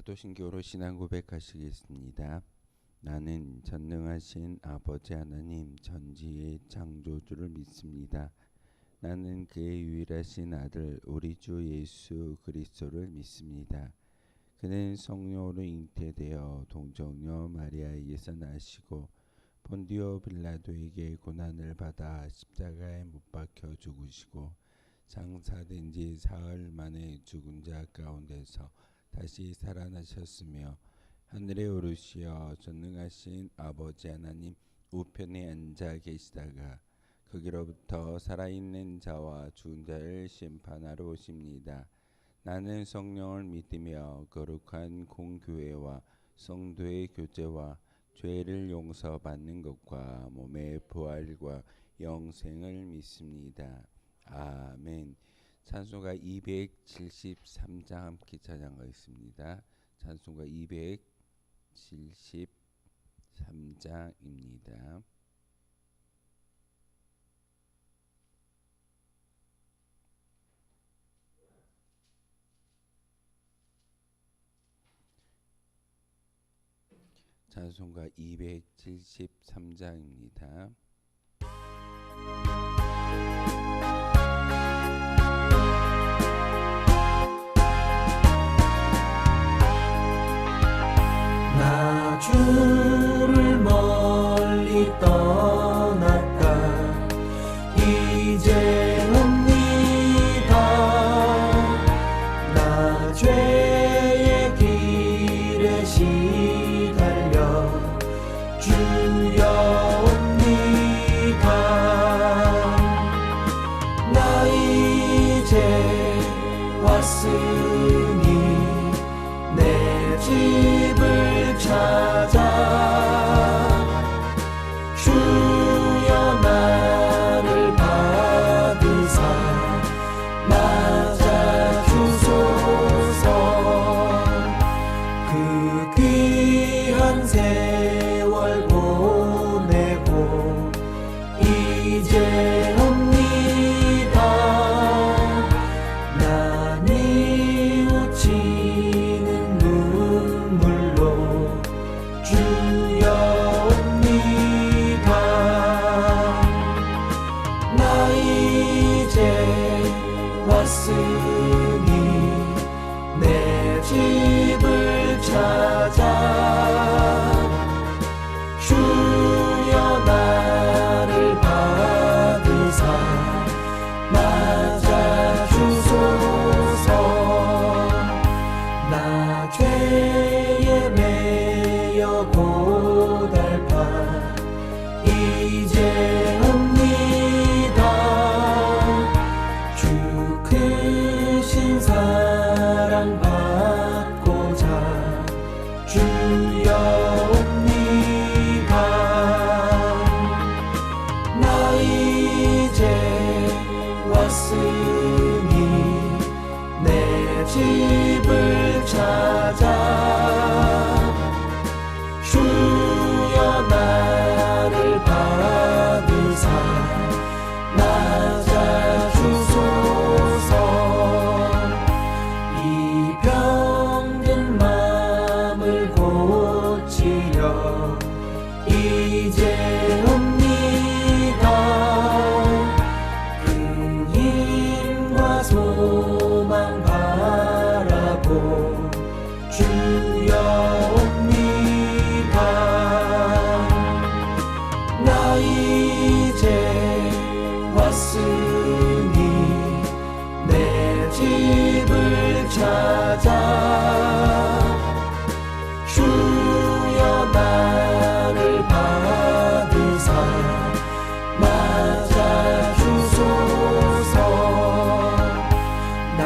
사도신경으로 신앙 고백하시겠습니다. 나는 전능하신 아버지 하나님 전지의 창조주를 믿습니다. 나는 그의 유일하신 아들 우리 주 예수 그리스도를 믿습니다. 그는 성령으로 잉태되어 동정녀 마리아에게서 나시고 본디오 빌라도에게 고난을 받아 십자가에 못 박혀 죽으시고 장사된 지 사흘 만에 죽은 자 가운데서 다시 살아나셨으며 하늘에 오르시어 전능하신 아버지 하나님 우편에 앉아 계시다가 거기로부터 살아있는 자와 죽은 자를 심판하러 오십니다. 나는 성령을 믿으며 거룩한 공교회와 성도의 교제와 죄를 용서받는 것과 몸의 부활과 영생을 믿습니다. 아멘. 찬송가 273장 함께 찬양하겠습니다. 찬송가 273장입니다. 찬송가 273장입니다. 나 주를 멀리 떠났다 이제 옵니다. 나 죄의 길에 시달려 주여 옵니다. 나 이제 왔으니 내 집을 찾아 주여 나를 받으사 맞아 주소서. 그 귀한 세월 보내고 이제 옵니다. 나 뉘우치는 눈물로 주여 옵니다. 나 이제 왔으니 내 집을 찾아 주여 나를 받으사 맞아 주소서. 나 죄에 매여 고달파 이제 옵니다. 주 크신 사랑 받고자 주여 옵니다. 나 이제 왔으니 내 집을 찾아 주여 나를 받으사 맞아 주소서. 이 병든 마음을 고치려 이제 옵니다. 그 힘과 소망 바라고 주여 옵니다. 나 이제 왔으니 내 집을 찾아 주여 나를 받으사 맞아 주소서. 나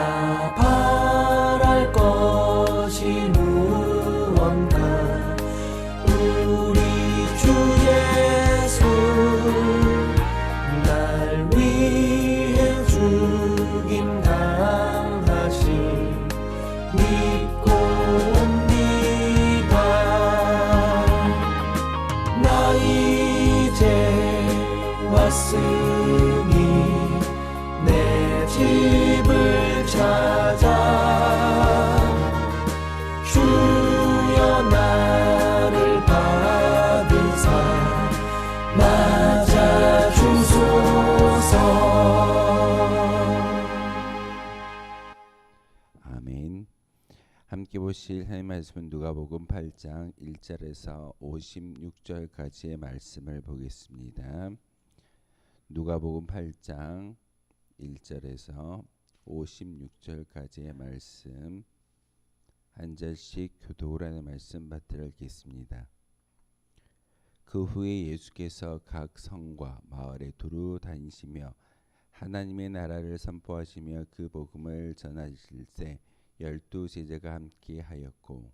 바랄 것이 무언가 우리 주 예수 날 위해 죽임 당하신 믿고 옵니다. 나 이제 왔으니 내 집을 찾아 주 함께 보실 하나님 말씀은 누가복음 8장 1절에서 56절까지의 말씀을 보겠습니다. 누가복음 8장 1절에서 56절까지의 말씀 한 절씩 교독을 하는 말씀 받들어 읽겠습니다. 그 후에 예수께서 각 성과 마을에 두루 다니시며 하나님의 나라를 선포하시며 그 복음을 전하실 때 12 제자가 함께 하였고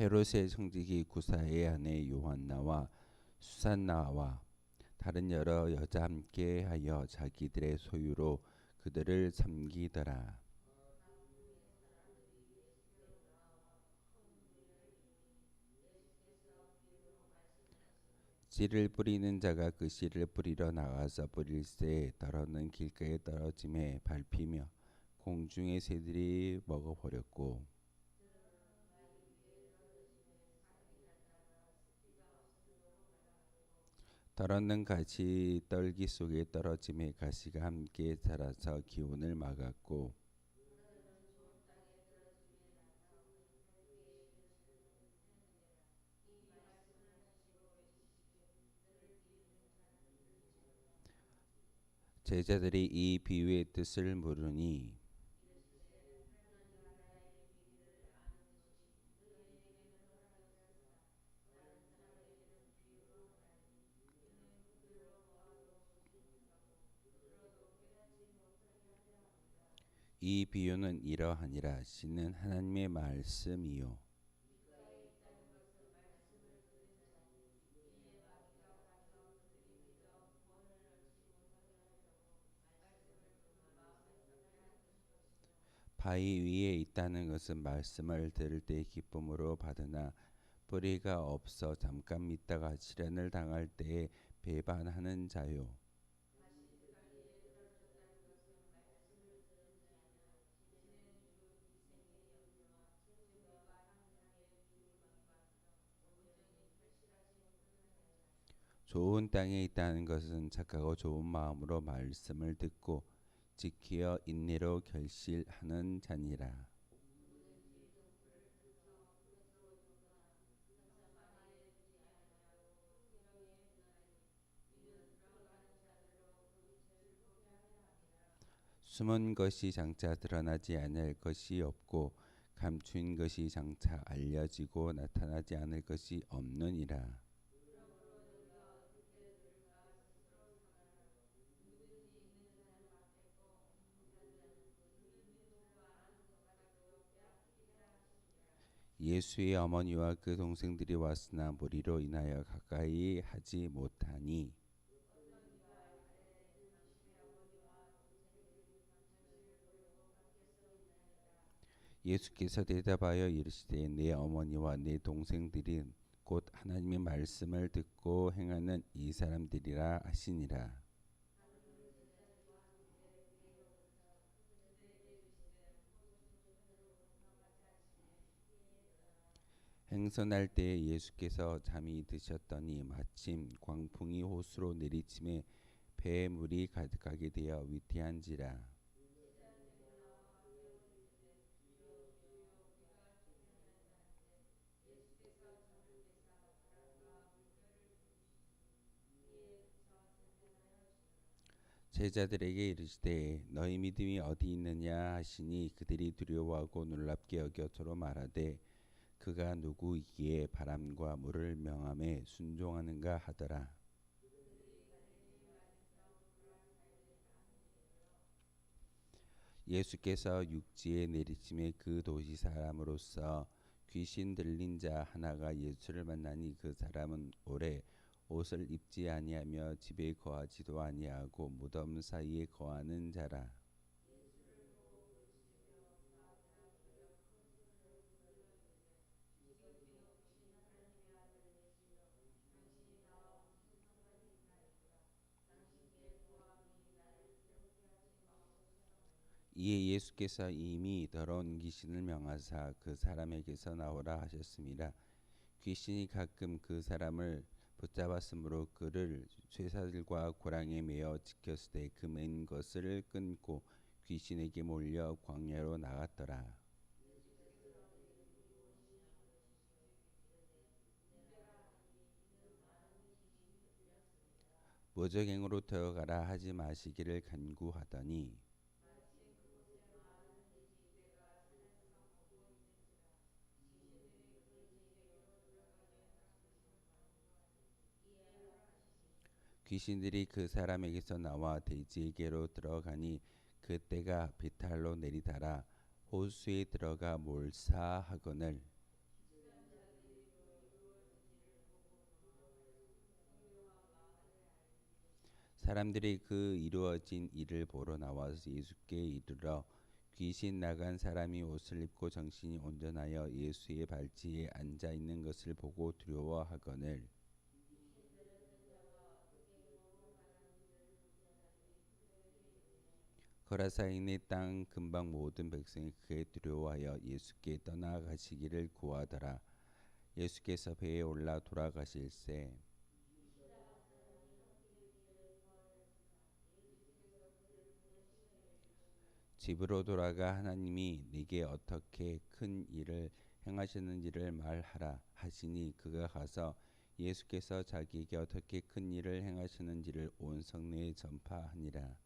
헤롯의 성직이 구사의 아내 요한나와 수산나와 다른 여러 여자 함께 하여 자기들의 소유로 그들을 섬기더라. 씨를 뿌리는 자가 그 씨를 뿌리러 나가서 뿌릴새 떨어는 길가에 떨어짐에 밟히며 공중의 새들이 먹어버렸고 떨어는 가시 떨기 속에 떨어짐에 가시가 함께 자라서 기온을 막았고 제자들이 이 비유의 뜻을 물으니 이 비유는 이러하니라. 씨는 하나님의 말씀이요 바위 위에 있다는 것은 말씀을 들을 때 기쁨으로 받으나 뿌리가 없어 잠깐 믿다가 시련을 당할 때에 배반하는 자요. 좋은 땅에 있다는 것은 착하고 좋은 마음으로 말씀을 듣고 지키어 인내로 결실하는 자니라. 숨은 것이 장차 드러나지 않을 것이 없고 감추인 것이 장차 알려지고 나타나지 않을 것이 없느니라. 예수의 어머니와 그 동생들이 왔으나 무리로 인하여 가까이 하지 못하니 예수께서 대답하여 이르시되 내 어머니와 내 동생들은 곧 하나님의 말씀을 듣고 행하는 이 사람들이라 하시니라. 행선할 때에 예수께서 잠이 드셨더니 마침 광풍이 호수로 내리침에 배에 물이 가득하게 되어 위태한지라. 제자들에게 이르시되 너희 믿음이 어디 있느냐 하시니 그들이 두려워하고 놀랍게 여겨 서로 말하되 그가 누구이기에 바람과 물을 명함에 순종하는가 하더라. 예수께서 육지에 내리침에 그 도시 사람으로서 귀신 들린 자 하나가 예수를 만나니 그 사람은 오래 옷을 입지 아니하며 집에 거하지도 아니하고 무덤 사이에 거하는 자라. 이에 예수께서 이미 더러운 귀신을 명하사 그 사람에게서 나오라 하셨습니다. 귀신이 가끔 그 사람을 붙잡았으므로 그를 쇠사슬과 고랑에 매어 지켰으되 그 맨 것을 끊고 귀신에게 몰려 광야로 나갔더라. 무적행으로 들어가라 하지 마시기를 간구하더니 귀신들이 그 사람에게서 나와 돼지에게로 들어가니 그 떼가 비탈로 내리다라 호수에 들어가 몰사하거늘 사람들이 그 이루어진 일을 보러 나와서 예수께 이르러 귀신 나간 사람이 옷을 입고 정신이 온전하여 예수의 발치에 앉아 있는 것을 보고 두려워하거늘 거라사인의 땅 근방 모든 백성이 그에 두려워하여 예수께 떠나가시기를 구하더라. 예수께서 배에 올라 돌아가실새 집으로 돌아가 하나님이 네게 어떻게 큰 일을 행하셨는지를 말하라 하시니 그가 가서 예수께서 자기에게 어떻게 큰 일을 행하셨는지를 온 성내에 전파하니라.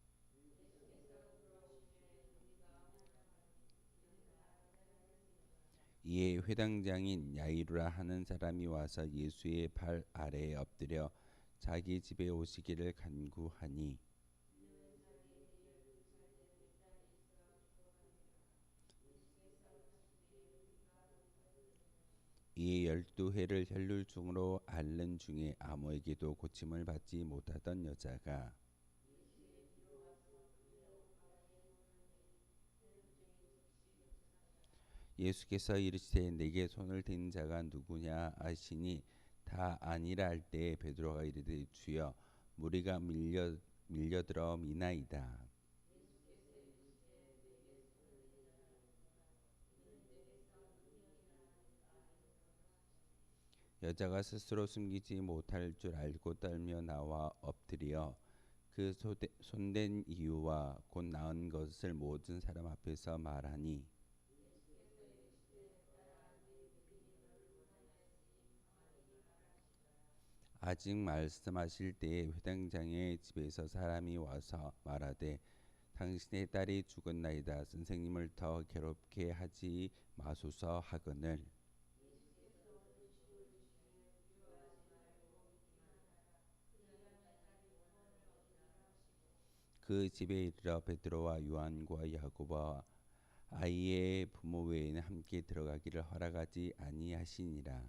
이에 회당장인 야이루라 하는 사람이 와서 예수의 발 아래에 엎드려 자기 집에 오시기를 간구하니 이에 12해를 혈룰 중으로 앓는 중에 아무에게도 고침을 받지 못하던 여자가 예수께서 이르시되 내게 손을 댄 자가 누구냐 하시니 다 아니라 할 때에 베드로가 이르되 주여 무리가 밀려들어 미나이다. 여자가 스스로 숨기지 못할 줄 알고 떨며 나와 엎드려 그 손댄 이유와 곧 나은 것을 모든 사람 앞에서 말하니 아직 말씀하실 때에 회당장의 집에서 사람이 와서 말하되 당신의 딸이 죽었나이다. 선생님을 더 괴롭게 하지 마소서 하거늘 그 집에 이르러 베드로와 요한과 야고보와 아이의 부모 외에는 함께 들어가기를 허락하지 아니하시니라.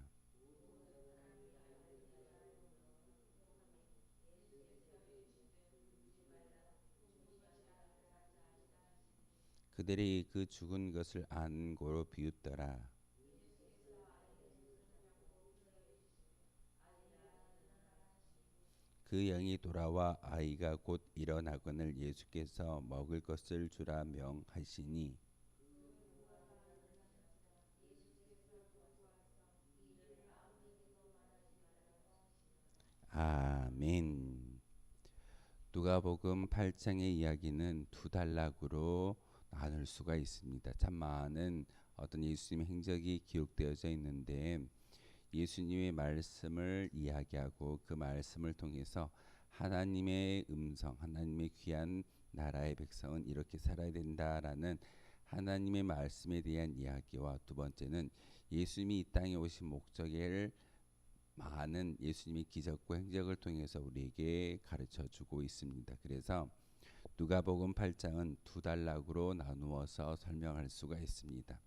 그들이 그 죽은 것을 안 고로 비웃더라. 그 영이 돌아와 아이가 곧 일어나거늘 예수께서 먹을 것을 주라 명하시니 아멘. 누가복음 8장의 이야기는 두 단락으로 나눌 수가 있습니다. 참 많은 어떤 예수님의 행적이 기록되어져 있는데 예수님의 말씀을 이야기하고 그 말씀을 통해서 하나님의 음성, 하나님의 귀한 나라의 백성은 이렇게 살아야 된다라는 하나님의 말씀에 대한 이야기와 두 번째는 예수님이 이 땅에 오신 목적을 많은 예수님의 기적과 행적을 통해서 우리에게 가르쳐주고 있습니다. 그래서 누가복음 8장은 두 단락으로 나누어서 설명할 수가 있습니다.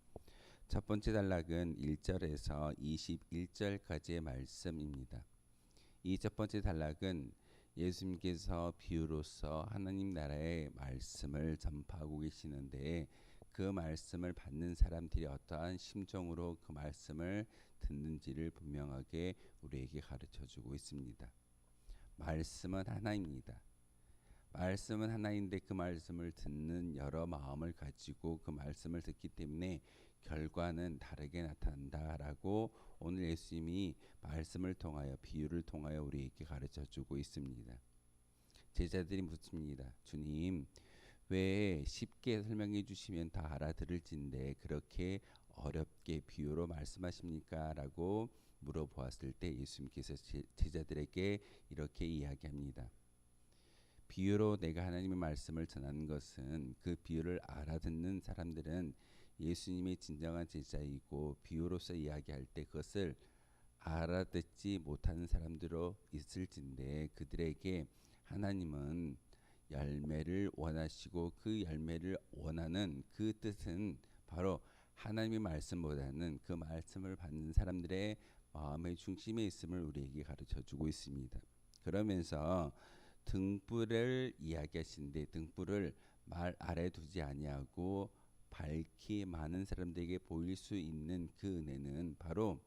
첫 번째 단락은 1절에서 21절까지의 말씀입니다. 이 첫 번째 단락은 예수님께서 비유로서 하나님 나라의 말씀을 전파하고 계시는데 그 말씀을 받는 사람들이 어떠한 심정으로 그 말씀을 듣는지를 분명하게 우리에게 가르쳐주고 있습니다. 말씀은 하나입니다. 말씀은 하나인데 그 말씀을 듣는 여러 마음을 가지고 그 말씀을 듣기 때문에 결과는 다르게 나타난다라고 오늘 예수님이 말씀을 통하여 비유를 통하여 우리에게 가르쳐 주고 있습니다. 제자들이 묻습니다. 주님, 왜 쉽게 설명해 주시면 다 알아들을진데 그렇게 어렵게 비유로 말씀하십니까? 라고 물어보았을 때 예수님께서 제자들에게 이렇게 이야기합니다. 비유로 내가 하나님의 말씀을 전하는 것은 그 비유를 알아듣는 사람들은 예수님의 진정한 제자이고 비유로서 이야기할 때 그것을 알아듣지 못하는 사람들로 있을진데 그들에게 하나님은 열매를 원하시고 그 열매를 원하는 그 뜻은 바로 하나님의 말씀보다는 그 말씀을 받는 사람들의 마음의 중심에 있음을 우리에게 가르쳐 주고 있습니다. 그러면서 등불을 이야기하시는데 등불을 말 아래 두지 아니하고 밝히 많은 사람들에게 보일 수 있는 그 은혜는 바로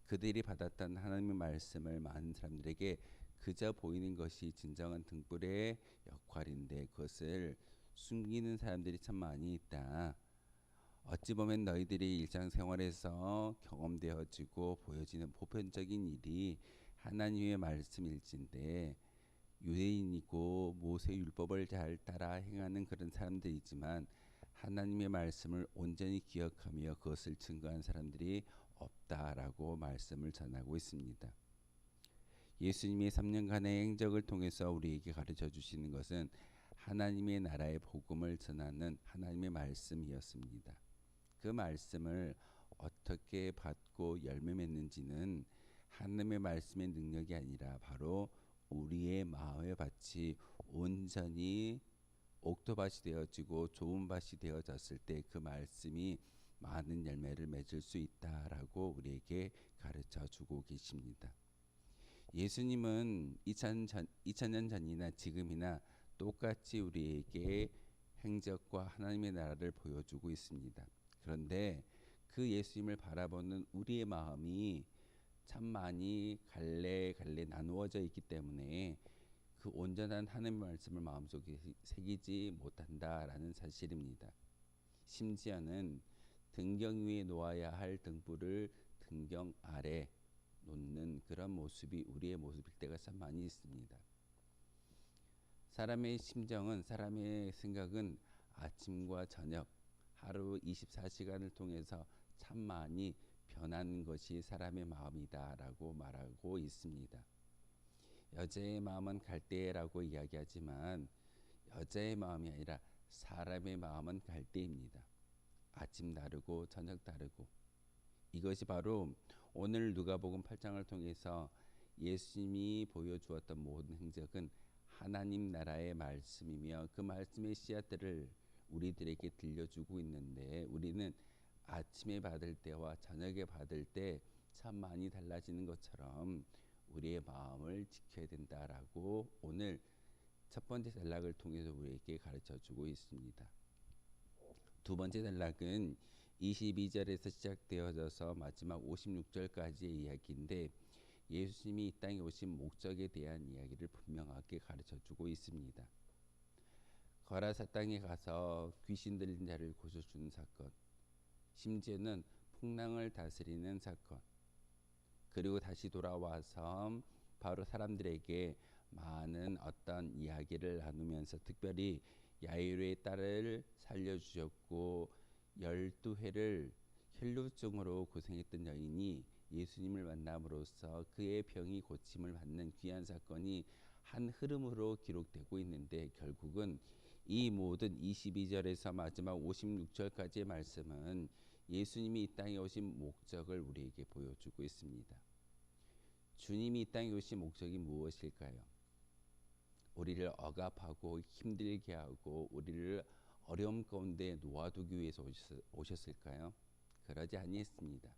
그들이 받았던 하나님의 말씀을 많은 사람들에게 그저 보이는 것이 진정한 등불의 역할인데 그것을 숨기는 사람들이 참 많이 있다. 어찌 보면 너희들이 일상생활에서 경험되어지고 보여지는 보편적인 일이 하나님의 말씀일진데 유대인이고 모세 율법을 잘 따라 행하는 그런 사람들이지만 하나님의 말씀을 온전히 기억하며 그것을 증거한 사람들이 없다라고 말씀을 전하고 있습니다. 예수님이 3년간의 행적을 통해서 우리에게 가르쳐 주시는 것은 하나님의 나라의 복음을 전하는 하나님의 말씀이었습니다. 그 말씀을 어떻게 받고 열매 맺는지는 하나님의 말씀의 능력이 아니라 바로 우리의 마음의 밭이 온전히 옥토밭이 되어지고 좋은 밭이 되어졌을 때 그 말씀이 많은 열매를 맺을 수 있다라고 우리에게 가르쳐 주고 계십니다. 예수님은 2000년 전이나 지금이나 똑같이 우리에게 행적과 하나님의 나라를 보여주고 있습니다. 그런데 그 예수님을 바라보는 우리의 마음이 참 많이 갈래갈래 나누어져 있기 때문에 그 온전한 하나님의 말씀을 마음속에 새기지 못한다라는 사실입니다. 심지어는 등경 위에 놓아야 할 등불을 등경 아래 놓는 그런 모습이 우리의 모습일 때가 참 많이 있습니다. 사람의 심정은 사람의 생각은 아침과 저녁 하루 24시간을 통해서 참 많이 변하는 것이 사람의 마음이다라고 말하고 있습니다. 여자의 마음은 갈대라고 이야기하지만 여자의 마음이 아니라 사람의 마음은 갈대입니다. 아침 다르고 저녁 다르고 이것이 바로 오늘 누가복음 8장을 통해서 예수님이 보여주었던 모든 행적은 하나님 나라의 말씀이며 그 말씀의 씨앗들을 우리들에게 들려주고 있는데 우리는 아침에 받을 때와 저녁에 받을 때 참 많이 달라지는 것처럼 우리의 마음을 지켜야 된다라고 오늘 첫 번째 단락을 통해서 우리에게 가르쳐 주고 있습니다. 두 번째 단락은 22절에서 시작되어져서 마지막 56절까지의 이야기인데 예수님이 이 땅에 오신 목적에 대한 이야기를 분명하게 가르쳐 주고 있습니다. 거라사 땅에 가서 귀신 들린 자를 고쳐주는 사건, 심지어는 풍랑을 다스리는 사건, 그리고 다시 돌아와서 바로 사람들에게 많은 어떤 이야기를 나누면서 특별히 야이로의 딸을 살려주셨고 12회를 혈루증으로 고생했던 여인이 예수님을 만남으로써 그의 병이 고침을 받는 귀한 사건이 한 흐름으로 기록되고 있는데 결국은 이 모든 22절에서 마지막 56절까지의 말씀은 예수님이 이 땅에 오신 목적을 우리에게 보여주고 있습니다. 주님이 이 땅에 오신 목적이 무엇일까요? 우리를 억압하고 힘들게 하고 우리를 어려움 가운데 놓아두기 위해서 오셨을까요? 그러지 아니했습니다.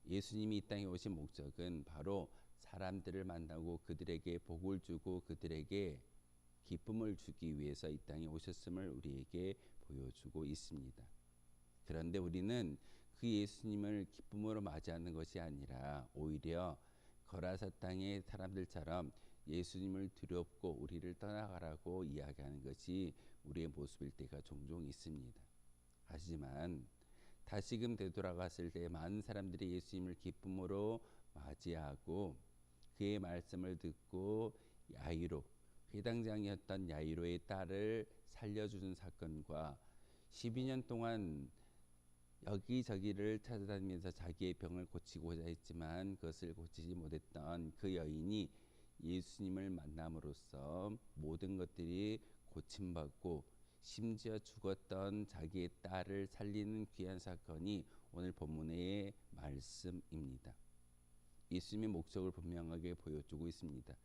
예수님이 이 땅에 오신 목적은 바로 사람들을 만나고 그들에게 복을 주고 그들에게 기쁨을 주기 위해서 이 땅에 오셨음을 우리에게 보여주고 있습니다. 그런데 우리는 그 예수님을 기쁨으로 맞이하는 것이 아니라 오히려 거라사 땅의 사람들처럼 예수님을 두렵고 우리를 떠나가라고 이야기하는 것이 우리의 모습일 때가 종종 있습니다. 하지만 다시금 되돌아갔을 때 많은 사람들이 예수님을 기쁨으로 맞이하고 그의 말씀을 듣고 야이로, 회당장이었던 야이로의 딸을 살려주는 사건과 12년 동안 여기저기를 찾아다니면서 자기의 병을 고치고자 했지만 그것을 고치지 못했던 그 여인이 예수님을 만남으로써 모든 것들이 고침받고 심지어 죽었던 자기의 딸을 살리는 귀한 사건이 오늘 본문의 말씀입니다. 예수님의 목적을 분명하게 보여주고 있습니다.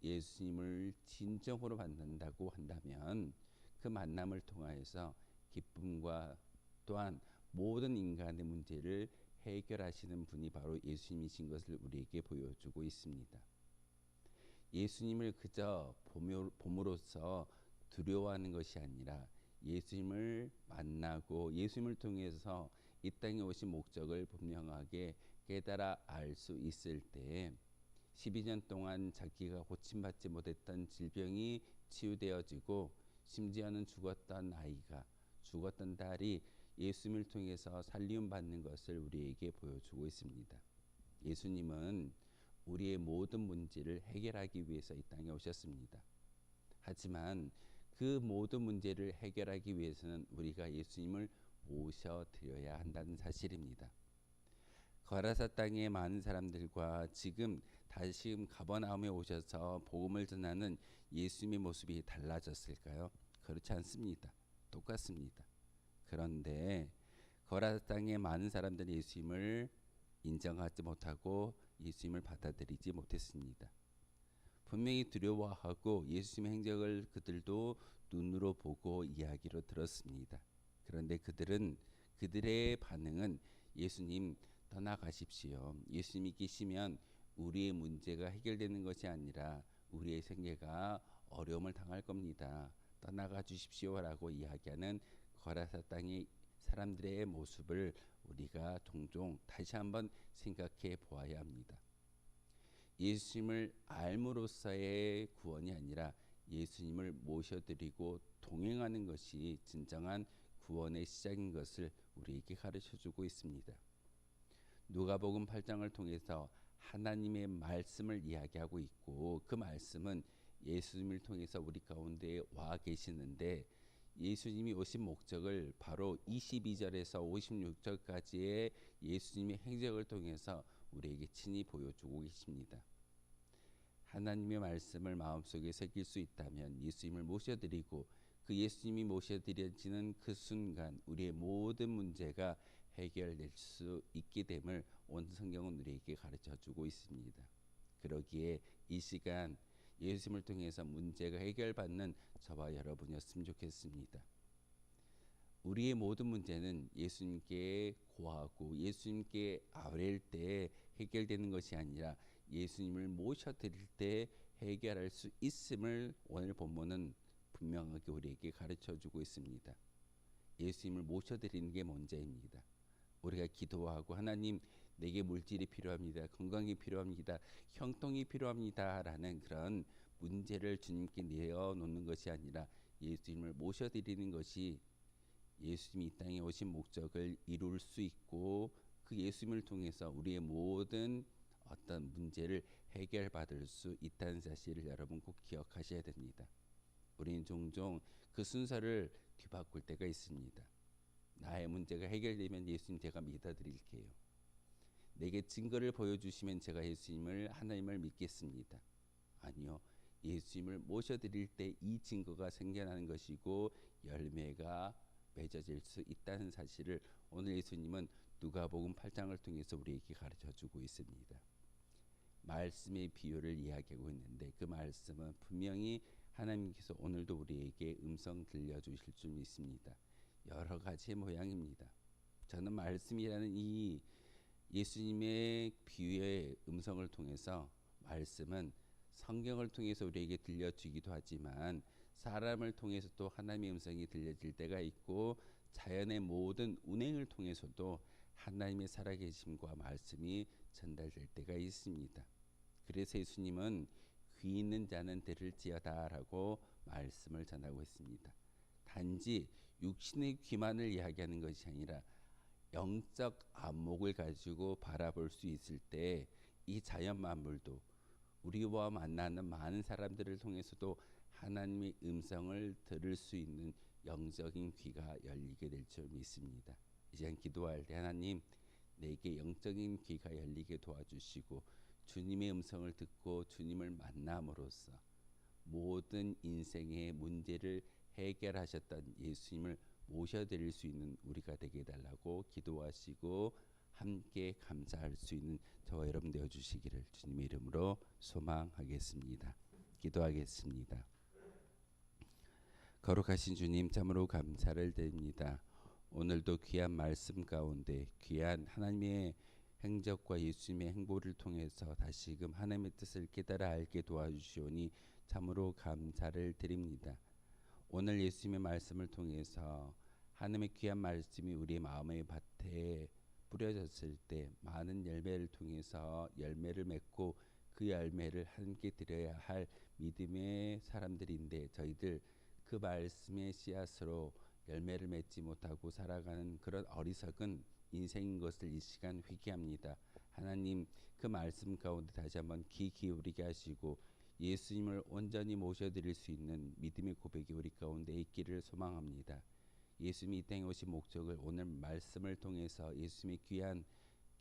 예수님을 진정으로 만난다고 한다면 그 만남을 통하여서 기쁨과 또한 모든 인간의 문제를 해결하시는 분이 바로 예수님이신 것을 우리에게 보여주고 있습니다. 예수님을 그저 봄으로써 두려워하는 것이 아니라 예수님을 만나고 예수님을 통해서 이 땅에 오신 목적을 분명하게 깨달아 알 수 있을 때 12년 동안 자기가 고침받지 못했던 질병이 치유되어지고 심지어는 죽었던 아이가 죽었던 딸이 예수님을 통해서 살리움 받는 것을 우리에게 보여주고 있습니다. 예수님은 우리의 모든 문제를 해결하기 위해서 이 땅에 오셨습니다. 하지만 그 모든 문제를 해결하기 위해서는 우리가 예수님을 모셔드려야 한다는 사실입니다. 거라사 땅의 많은 사람들과 지금 다시금 가버나움에 오셔서 복음을 전하는 예수님의 모습이 달라졌을까요? 그렇지 않습니다. 똑같습니다. 그런데 거라사 땅의 많은 사람들이 예수님을 인정하지 못하고 예수님을 받아들이지 못했습니다. 분명히 두려워하고 예수님의 행적을 그들도 눈으로 보고 이야기로 들었습니다. 그런데 그들의 반응은 예수님 떠나가십시오. 예수님이 계시면 우리의 문제가 해결되는 것이 아니라 우리의 생계가 어려움을 당할 겁니다. 떠나가 주십시오라고 이야기하는 거라사 땅의 사람들의 모습을 우리가 종종 다시 한번 생각해 보아야 합니다. 예수님을 알므로써의 구원이 아니라 예수님을 모셔드리고 동행하는 것이 진정한 구원의 시작인 것을 우리에게 가르쳐주고 있습니다. 누가복음 8장을 통해서 하나님의 말씀을 이야기하고 있고 그 말씀은 예수님을 통해서 우리 가운데 와 계시는데 예수님이 오신 목적을 바로 22절에서 56절까지의 예수님의 행적을 통해서 우리에게 친히 보여주고 계십니다. 하나님의 말씀을 마음속에 새길 수 있다면 예수님을 모셔드리고 그 예수님이 모셔드려지는 그 순간 우리의 모든 문제가 해결될 수 있게 됨을 온 성경은 우리에게 가르쳐주고 있습니다. 그러기에 이 시간 예수님을 통해서 문제가 해결받는 저와 여러분이었으면 좋겠습니다. 우리의 모든 문제는 예수님께 고하고 예수님께 아뢰일 때 해결되는 것이 아니라 예수님을 모셔드릴 때 해결할 수 있음을 오늘 본문은 분명하게 우리에게 가르쳐주고 있습니다. 예수님을 모셔드리는 게 문제입니다. 우리가 기도하고 하나님 내게 물질이 필요합니다. 건강이 필요합니다. 형통이 필요합니다. 라는 그런 문제를 주님께 내어놓는 것이 아니라 예수님을 모셔드리는 것이 예수님이 이 땅에 오신 목적을 이룰 수 있고 그 예수님을 통해서 우리의 모든 어떤 문제를 해결받을 수 있다는 사실을 여러분 꼭 기억하셔야 됩니다. 우리는 종종 그 순서를 뒤바꿀 때가 있습니다. 나의 문제가 해결되면 예수님 제가 믿어드릴게요. 내게 증거를 보여주시면 제가 예수님을 하나님을 믿겠습니다. 아니요. 예수님을 모셔드릴 때 이 증거가 생겨나는 것이고 열매가 맺어질 수 있다는 사실을 오늘 예수님은 누가복음 8장을 통해서 우리에게 가르쳐주고 있습니다. 말씀의 비유를 이야기하고 있는데 그 말씀은 분명히 하나님께서 오늘도 우리에게 음성 들려주실 줄 믿습니다. 여러 가지의 모양입니다. 저는 말씀이라는 이 예수님의 비유의 음성을 통해서 말씀은 성경을 통해서 우리에게 들려주기도 하지만 사람을 통해서 또 하나님의 음성이 들려질 때가 있고 자연의 모든 운행을 통해서도 하나님의 살아계심과 말씀이 전달될 때가 있습니다. 그래서 예수님은 귀 있는 자는 들을지어다라고 말씀을 전하고 있습니다. 단지 육신의 귀만을 이야기하는 것이 아니라 영적 안목을 가지고 바라볼 수 있을 때 이 자연 만물도 우리와 만나는 많은 사람들을 통해서도 하나님의 음성을 들을 수 있는 영적인 귀가 열리게 될 줄 믿습니다. 이 시간 기도할 때 하나님 내게 영적인 귀가 열리게 도와주시고 주님의 음성을 듣고 주님을 만남으로써 모든 인생의 문제를 해결하셨던 예수님을 모셔드릴 수 있는 우리가 되게 해달라고 기도하시고 함께 감사할 수 있는 저와 여러분 되어주시기를 주님의 이름으로 소망하겠습니다. 기도하겠습니다. 거룩하신 주님 참으로 감사를 드립니다. 오늘도 귀한 말씀 가운데 귀한 하나님의 행적과 예수님의 행보를 통해서 다시금 하나님의 뜻을 깨달아 알게 도와주시오니 참으로 감사를 드립니다. 오늘 예수님의 말씀을 통해서 하나님의 귀한 말씀이 우리의 마음의 밭에 뿌려졌을 때 많은 열매를 통해서 열매를 맺고 그 열매를 함께 드려야 할 믿음의 사람들인데 저희들 그 말씀의 씨앗으로 열매를 맺지 못하고 살아가는 그런 어리석은 인생인 것을 이 시간 회개합니다. 하나님 그 말씀 가운데 다시 한번 귀 기울이게 하시고 예수님을 온전히 모셔드릴 수 있는 믿음의 고백이 우리 가운데 있기를 소망합니다. 예수님이 이 땅에 오신 목적을 오늘 말씀을 통해서 예수님의 귀한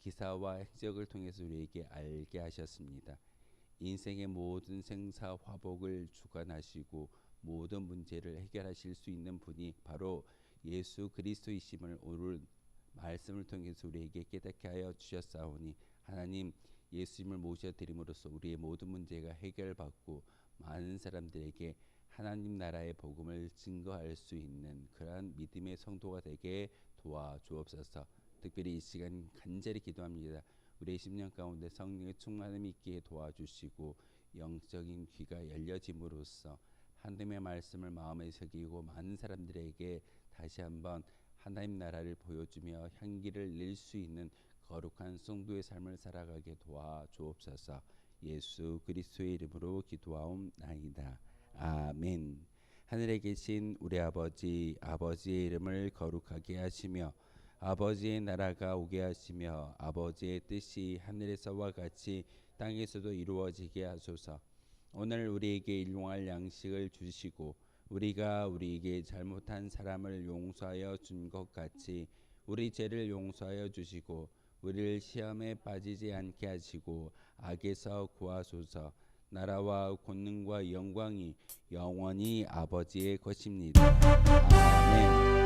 기사와 행적을 통해서 우리에게 알게 하셨습니다. 인생의 모든 생사 화복을 주관하시고 모든 문제를 해결하실 수 있는 분이 바로 예수 그리스도이심을 오늘 말씀을 통해서 우리에게 깨닫게 하여 주셨사오니 하나님 예수님을 모셔드림으로써 우리의 모든 문제가 해결받고 많은 사람들에게 하나님 나라의 복음을 증거할 수 있는 그러한 믿음의 성도가 되게 도와주옵소서. 특별히 이 시간 간절히 기도합니다. 우리의 10년 가운데 성령의 충만함이 있게 도와주시고 영적인 귀가 열려짐으로써 하나님의 말씀을 마음에 새기고 많은 사람들에게 다시 한번 하나님 나라를 보여주며 향기를 낼 수 있는 거룩한 성도의 삶을 살아가게 도와주옵소서. 예수 그리스도의 이름으로 기도하옵나이다. 아멘. 하늘에 계신 우리 아버지, 아버지의 이름을 거룩하게 하시며 아버지의 나라가 오게 하시며 아버지의 뜻이 하늘에서와 같이 땅에서도 이루어지게 하소서. 오늘 우리에게 일용할 양식을 주시고 우리가 우리에게 잘못한 사람을 용서하여 준 것 같이 우리 죄를 용서하여 주시고 우리를 시험에 빠지지 않게 하시고 악에서 구하소서. 나라와 권능과 영광이 영원히 아버지의 것입니다. 아멘.